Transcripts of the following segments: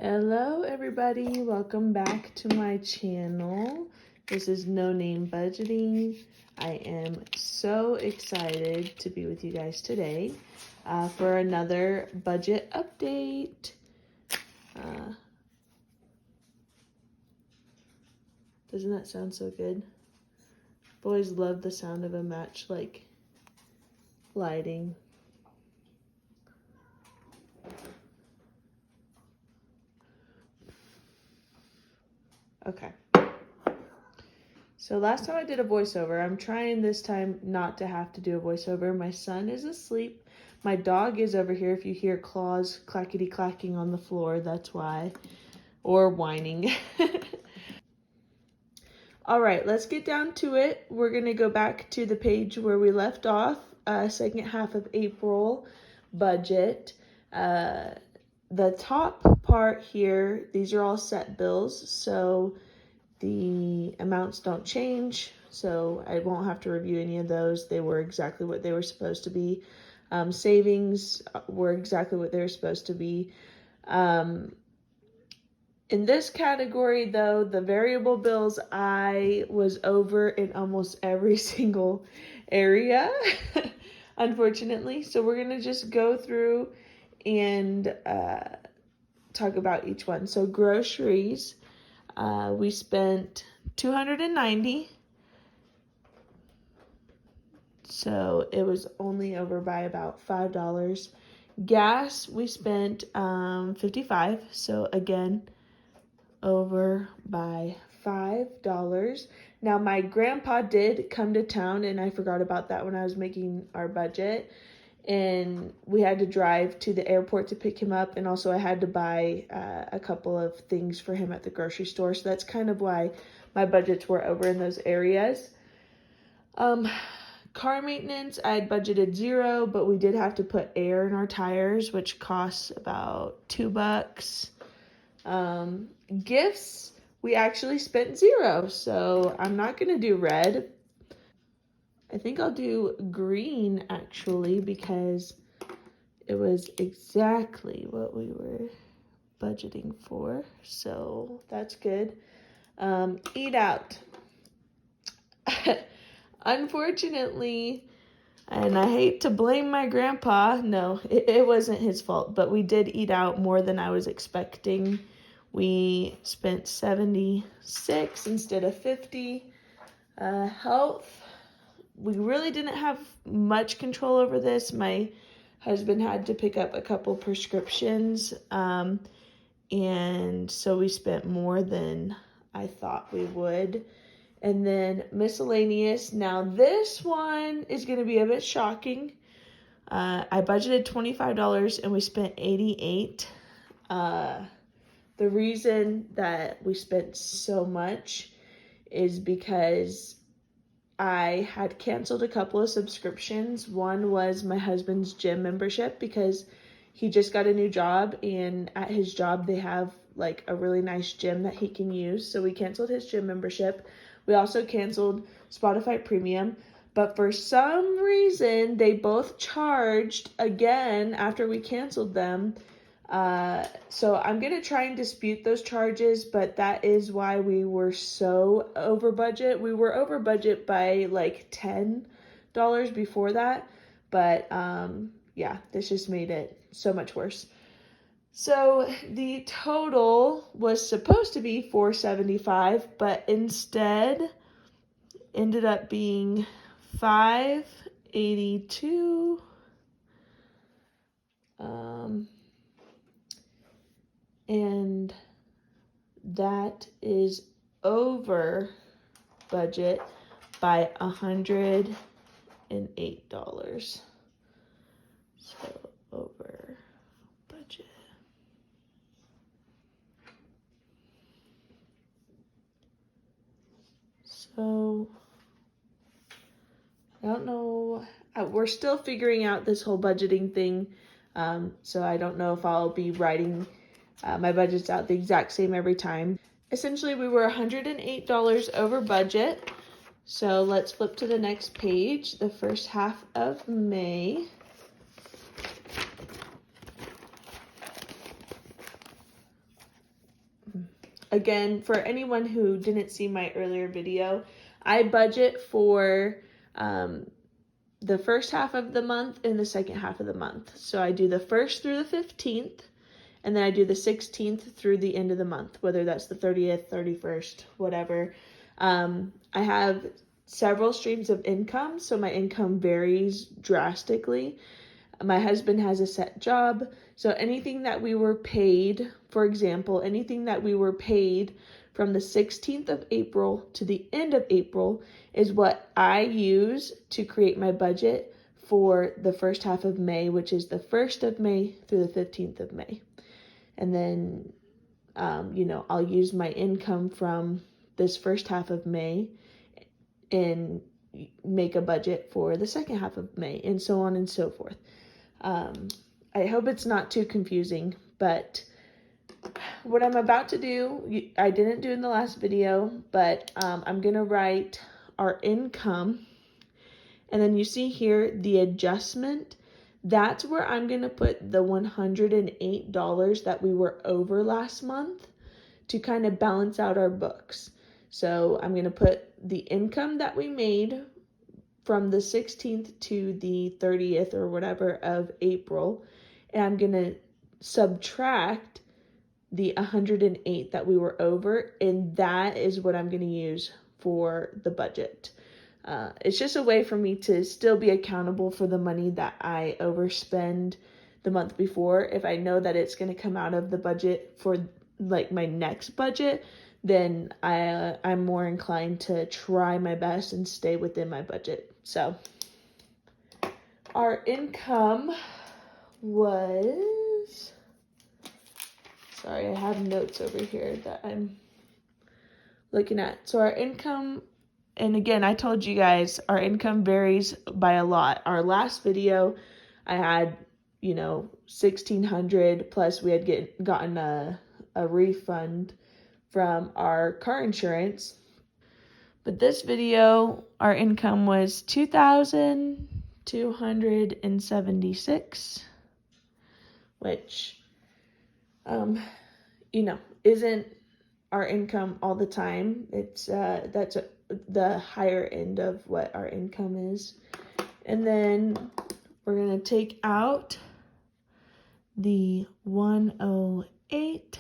Hello everybody, welcome back to my channel. This is No Name Budgeting. I am so excited to be with you guys today for another budget update. Doesn't that sound so good? I've always loved the sound of a match like lighting. Okay. So last time I did a voiceover, I'm trying this time not to have to do a voiceover. My son is asleep. My dog is over here. If you hear claws clackety clacking on the floor, that's why. Or whining. All right, let's get down to it. We're going to go back to the page where we left off, second half of April budget. The top part here, these are all set bills, so the amounts don't change, so I won't have to review any of those. They were exactly what they were supposed to be. Savings were exactly what they were supposed to be. In this category, though, the variable bills, I was over in almost every single area, unfortunately. So we're going to just go through and talk about each one. So groceries, we spent $290. So it was only over by about $5. Gas, we spent $55. So again, over by $5. Now my grandpa did come to town, and I forgot about that when I was making our budget, and we had to drive to the airport to pick him up, and also I had to buy a couple of things for him at the grocery store, so that's kind of why my budgets were over in those areas. Car maintenance, I had budgeted $0, but we did have to put air in our tires, which costs about $2. Gifts, we actually spent $0, so I'm not gonna do red. I think I'll do green actually, because it was exactly what we were budgeting for, so that's good. Eat out. Unfortunately, and I hate to blame my grandpa, no, it wasn't his fault, but we did eat out more than I was expecting. We spent $76 instead of $50. Health, we really didn't have much control over this. My husband had to pick up a couple prescriptions, and so we spent more than I thought we would. And then miscellaneous. Now this one is going to be a bit shocking. I budgeted $25 and we spent $88. The reason that we spent so much is because I had canceled a couple of subscriptions. One was my husband's gym membership, because he just got a new job, and at his job they have like a really nice gym that he can use. So we canceled his gym membership. We also canceled Spotify Premium, but for some reason they both charged again after we canceled them. So I'm going to try and dispute those charges, but that is why we were so over budget. We were over budget by like $10 before that, but yeah, this just made it so much worse. So the total was supposed to be $475, but instead ended up being $582. And that is over budget by $108. So over budget. So I don't know. We're still figuring out this whole budgeting thing. So I don't know if I'll be writing my budget's out the exact same every time. Essentially, we were $108 over budget. So let's flip to the next page, the first half of May. again, for anyone who didn't see my earlier video, I budget for the first half of the month and the second half of the month. So I do the 1st through the 15th, and then I do the 16th through the end of the month, whether that's the 30th, 31st, whatever. I have several streams of income, so my income varies drastically. My husband has a set job, so anything that we were paid, for example, anything that we were paid from the 16th of April to the end of April is what I use to create my budget for the first half of May, which is the 1st of May through the 15th of May. And then, I'll use my income from this first half of May and make a budget for the second half of May, and so on and so forth. I hope it's not too confusing, but what I'm about to do, I didn't do in the last video, but I'm going to write our income, and then you see here the adjustment. That's where I'm going to put the $108 that we were over last month to kind of balance out our books. So I'm going to put the income that we made from the 16th to the 30th or whatever of April, and I'm going to subtract the 108 that we were over, and that is what I'm going to use for the budget. It's just a way for me to still be accountable for the money that I overspend the month before. If I know that it's going to come out of the budget for like my next budget, then I'm more inclined to try my best and stay within my budget. So our income was, sorry, I have notes over here that I'm looking at. So our income, and again, I told you guys, our income varies by a lot. Our last video, I had, $1,600 plus we had gotten a refund from our car insurance. But this video, our income was $2,276, which, isn't our income all the time. It's that's the higher end of what our income is. And then we're gonna take out the 108,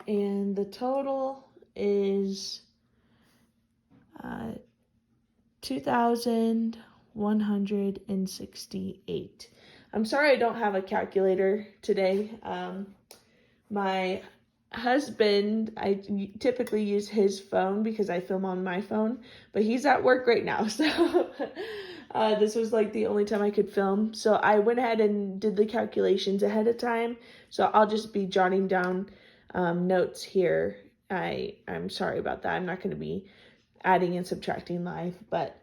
and the total is $2,168. I'm sorry I don't have a calculator today. My husband, I typically use his phone because I film on my phone, but he's at work right now, so this was like the only time I could film. So I went ahead and did the calculations ahead of time, so I'll just be jotting down notes here. I'm sorry about that. I'm not going to be adding and subtracting live, but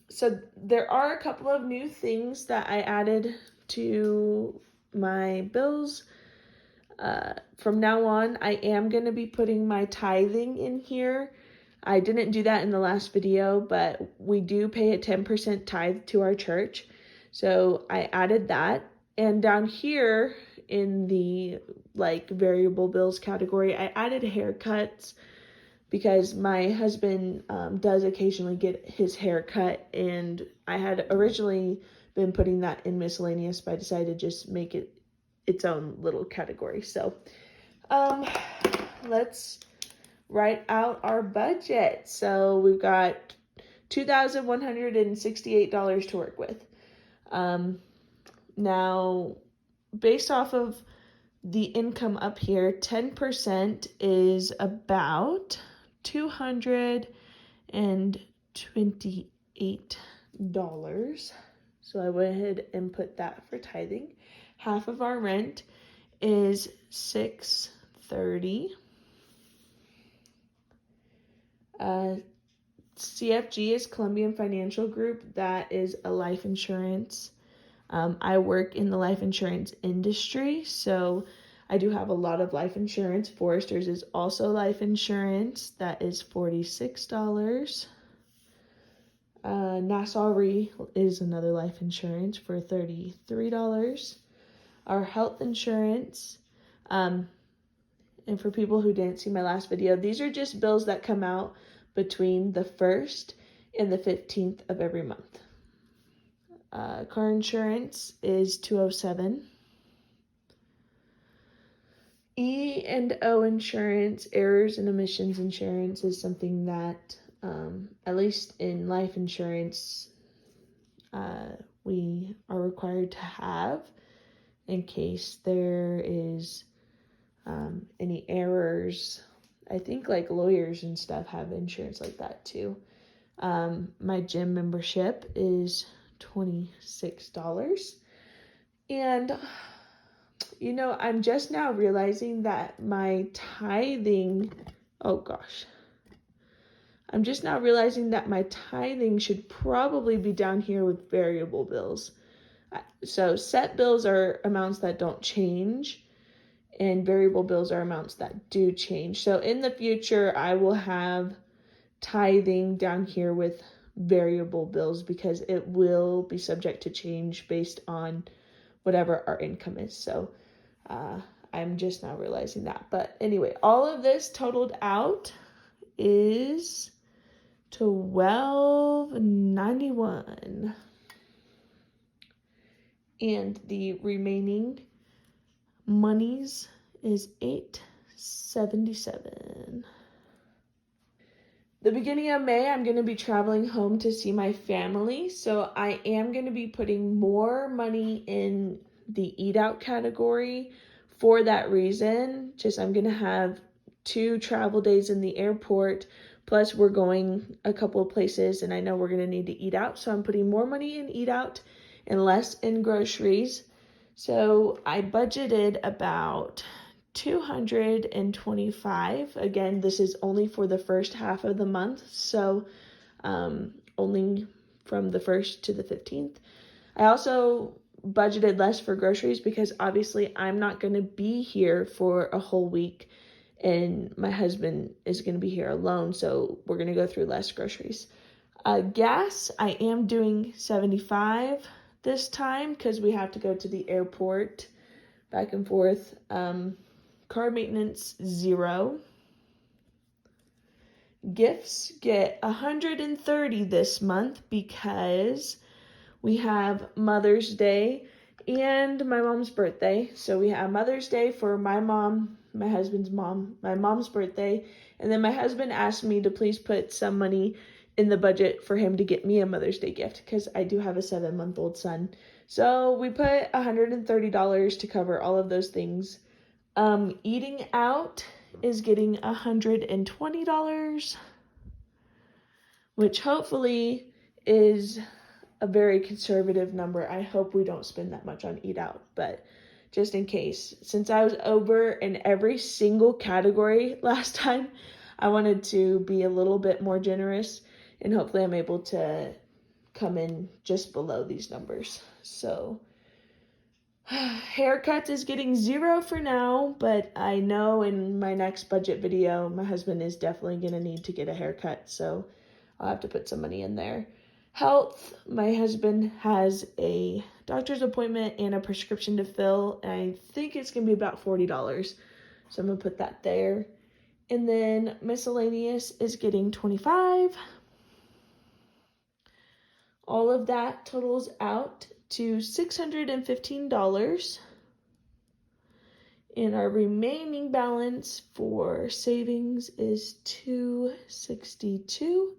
so there are a couple of new things that I added to my bills. From now on, I am going to be putting my tithing in here. I didn't do that in the last video, but we do pay a 10% tithe to our church. So I added that. And down here in the variable bills category, I added haircuts because my husband does occasionally get his hair cut, and I had originally been putting that in miscellaneous, but I decided to just make it its own little category. So let's write out our budget. So we've got $2,168 to work with. Now, based off of the income up here, 10% is about $228. So I went ahead and put that for tithing. Half of our rent is $630. CFG is Columbian Financial Group. That is a life insurance. I work in the life insurance industry, so I do have a lot of life insurance. Foresters is also life insurance. That is $46. Nassau Re is another life insurance for $33. Our health insurance And for people who didn't see my last video, these are just bills that come out between the 1st and the 15th of every month. Car insurance is $207. E&O insurance, errors and omissions insurance, is something that, at least in life insurance, we are required to have in case there is any errors. I think like lawyers and stuff have insurance like that too. My gym membership is $26. And I'm just now realizing that my tithing, I'm just now realizing that my tithing should probably be down here with variable bills. So set bills are amounts that don't change, and variable bills are amounts that do change. So in the future, I will have tithing down here with variable bills because it will be subject to change based on whatever our income is. So I'm just now realizing that. But anyway, all of this totaled out is $12.91. And the remaining monies is $8.77. The beginning of May, I'm going to be traveling home to see my family. So I am going to be putting more money in the eat out category for that reason. I'm going to have 2 travel days in the airport. Plus we're going a couple of places and I know we're going to need to eat out. So I'm putting more money in eat out and less in groceries. So I budgeted about $225. Again, this is only for the first half of the month, so only from the 1st to the 15th. I also budgeted less for groceries because obviously I'm not going to be here for a whole week and my husband is going to be here alone, so we're going to go through less groceries. Gas, I am doing $75 this time because we have to go to the airport back and forth. Car maintenance, $0. Gifts get $130 this month because we have Mother's Day and my mom's birthday. So we have Mother's Day for my mom, my husband's mom, my mom's birthday, and then my husband asked me to please put some money in the budget for him to get me a Mother's Day gift because I do have a 7-month-old son. So we put $130 to cover all of those things. Eating out is getting $120, which hopefully is a very conservative number. I hope we don't spend that much on eat out, but just in case, since I was over in every single category last time, I wanted to be a little bit more generous, and hopefully I'm able to come in just below these numbers. So haircuts is getting $0 for now, but I know in my next budget video, my husband is definitely going to need to get a haircut, so I'll have to put some money in there. Health, my husband has a doctor's appointment and a prescription to fill, and I think it's going to be about $40, so I'm going to put that there. And then miscellaneous is getting $25. All of that totals out to $615. And our remaining balance for savings is $262.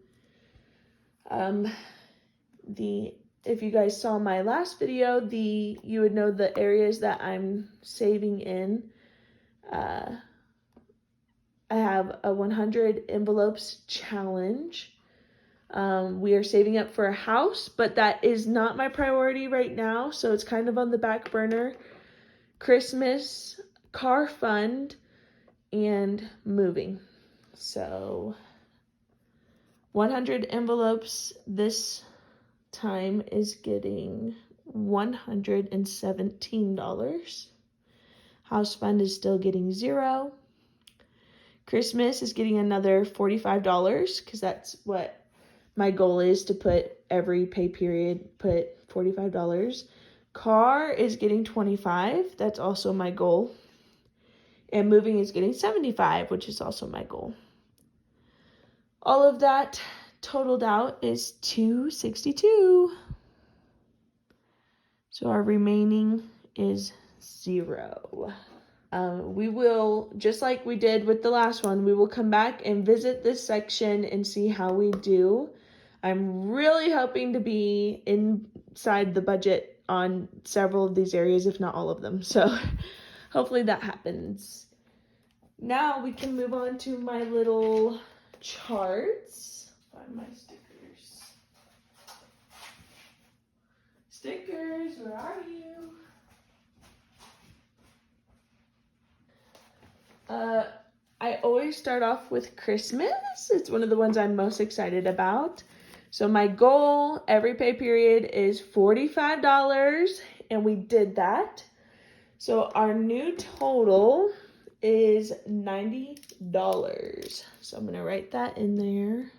If you guys saw my last video, you would know the areas that I'm saving in. I have a 100 envelopes challenge. We are saving up for a house, but that is not my priority right now, so it's kind of on the back burner. Christmas, car fund, and moving. So 100 envelopes this time is getting $117. House fund is still getting $0. Christmas is getting another $45 because that's what my goal is, to put every pay period, put $45. Car is getting $25. That's also my goal. And moving is getting $75, which is also my goal. All of that totaled out is $262. So our remaining is $0. We will, just like we did with the last one, we will come back and visit this section and see how we do. I'm really hoping to be inside the budget on several of these areas, if not all of them. So hopefully that happens. Now we can move on to my little charts. Find my stickers. Stickers, where are you? I always start off with Christmas. It's one of the ones I'm most excited about. So my goal every pay period is $45, and we did that. So our new total is $90. So I'm gonna write that in there.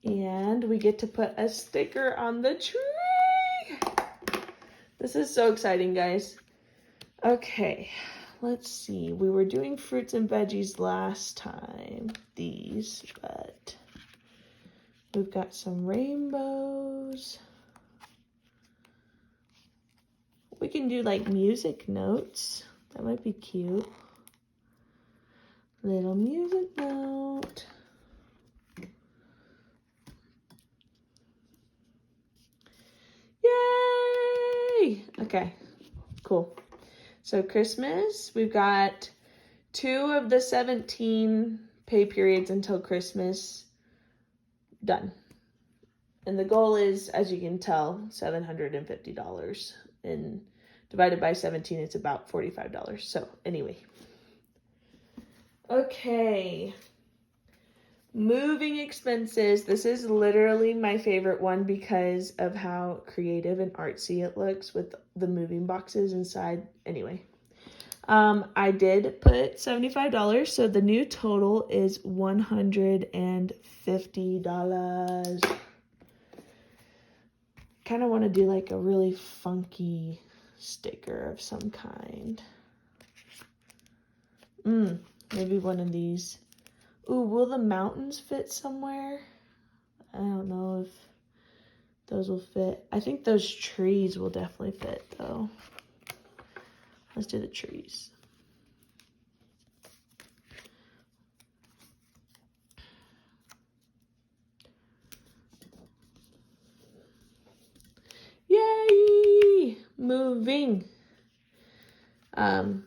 And we get to put a sticker on the tree. This is so exciting, guys. Okay, let's see. We were doing fruits and veggies last time, these, but we've got some rainbows. We can do like music notes. That might be cute. Little music note. Yay! Okay, cool. So Christmas, we've got 2 of the 17 pay periods until Christmas done. And the goal is, as you can tell, $750. And divided by 17, it's about $45. So anyway. Okay. Moving expenses. This is literally my favorite one because of how creative and artsy it looks with the moving boxes inside. Anyway, I did put $75, so the new total is $150. Kind of want to do like a really funky sticker of some kind. Maybe one of these. Ooh, will the mountains fit somewhere? I don't know if those will fit. I think those trees will definitely fit, though. Let's do the trees. Yay! Moving. For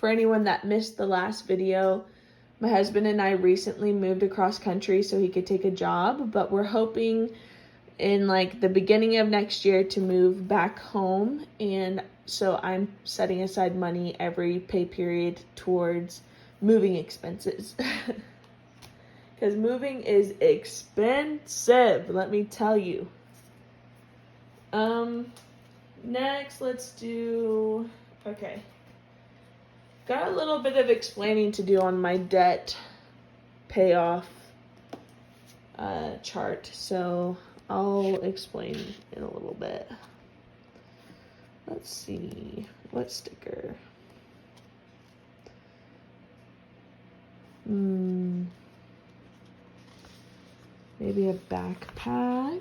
anyone that missed the last video, my husband and I recently moved across country so he could take a job, but we're hoping in like the beginning of next year to move back home, and so I'm setting aside money every pay period towards moving expenses. Because moving is expensive, let me tell you. Next, let's do, okay. Got a little bit of explaining to do on my debt payoff chart, so I'll explain in a little bit. Let's see, what sticker? Maybe a backpack.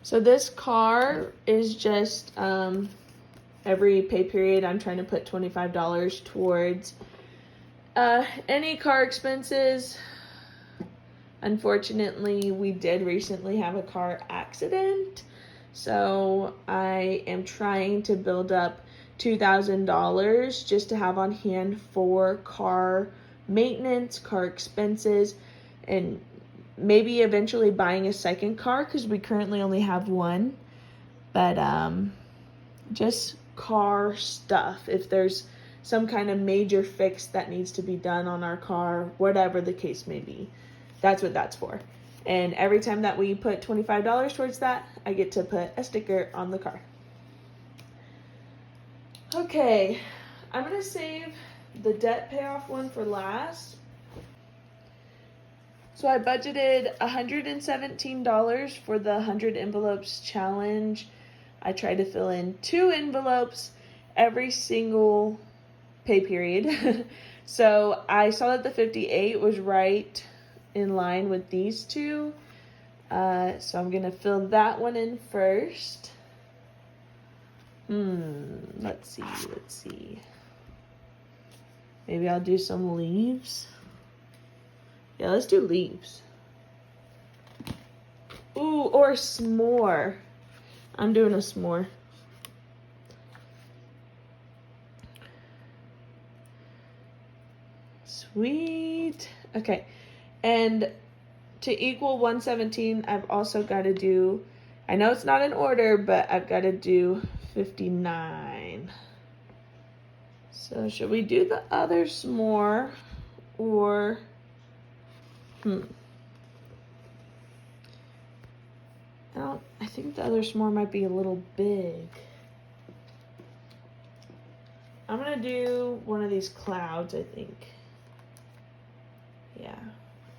So this car is just every pay period I'm trying to put $25 towards any car expenses. Unfortunately, we did recently have a car accident, so I am trying to build up $2,000 just to have on hand for car maintenance, car expenses, and maybe eventually buying a second car because we currently only have one. But just car stuff. If there's some kind of major fix that needs to be done on our car, whatever the case may be, that's what that's for. And every time that we put $25 towards that, I get to put a sticker on the car. Okay, I'm going to save the debt payoff one for last. So I budgeted $117 for the 100 envelopes challenge. I tried to fill in 2 envelopes every single pay period. So I saw that the 58 was right in line with these two. So I'm going to fill that one in first. Let's see. Maybe I'll do some leaves. Yeah, let's do leaves. Ooh, or a s'more. I'm doing a s'more. Sweet. Okay. And to equal 117, I've also got to do, I know it's not in order, but I've got to do 59. So should we do the other s'more or, I think the other s'more might be a little big. I'm going to do one of these clouds, I think. Yeah,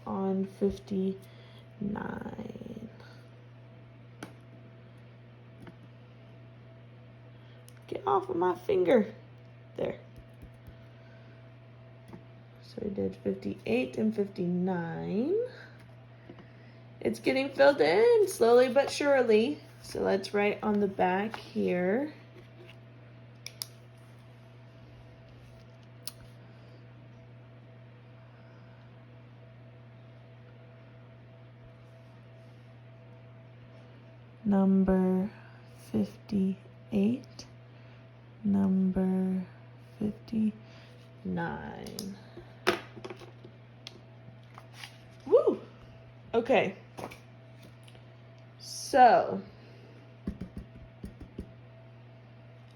on 59. Get off of my finger. There. So we did 58 and 59. It's getting filled in slowly but surely. So let's write on the back here. Number 58, number 59. Woo! Okay. So,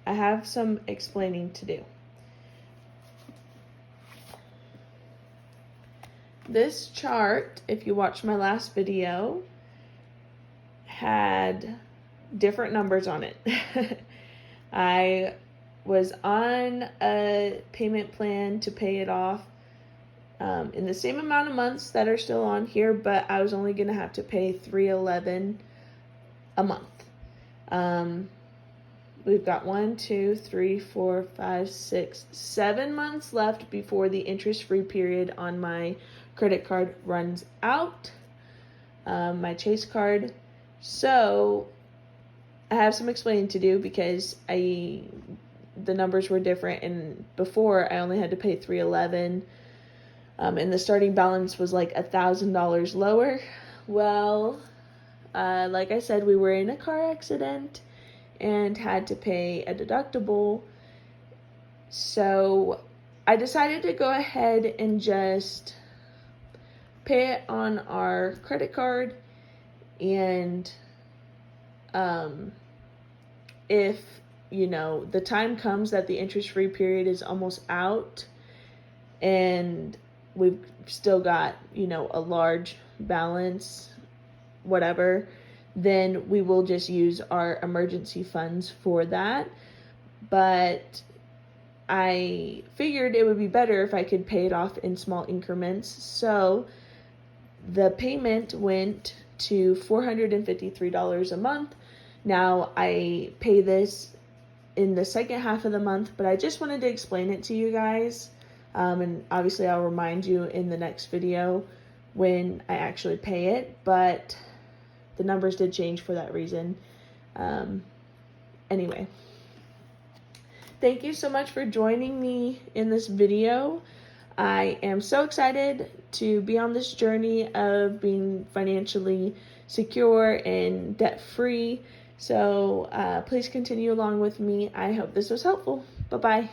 I have some explaining to do. This chart, if you watched my last video, had different numbers on it. I was on a payment plan to pay it off in the same amount of months that are still on here, but I was only going to have to pay $311 a month. We've got 1, 2, 3, 4, 5, 6, 7 months left before the interest-free period on my credit card runs out. My Chase card. So I have some explaining to do because the numbers were different, and before I only had to pay $311, and the starting balance was like $1,000 lower. Well, like I said, we were in a car accident and had to pay a deductible. So I decided to go ahead and just pay it on our credit card. And if, the time comes that the interest-free period is almost out and we've still got, a large balance, whatever, then we will just use our emergency funds for that. But I figured it would be better if I could pay it off in small increments. So the payment went to $453 a month. Now I pay this in the second half of the month, but I just wanted to explain it to you guys. And obviously I'll remind you in the next video when I actually pay it, but the numbers did change for that reason. Anyway, thank you so much for joining me in this video. I am so excited to be on this journey of being financially secure and debt-free. So please continue along with me. I hope this was helpful. Bye-bye.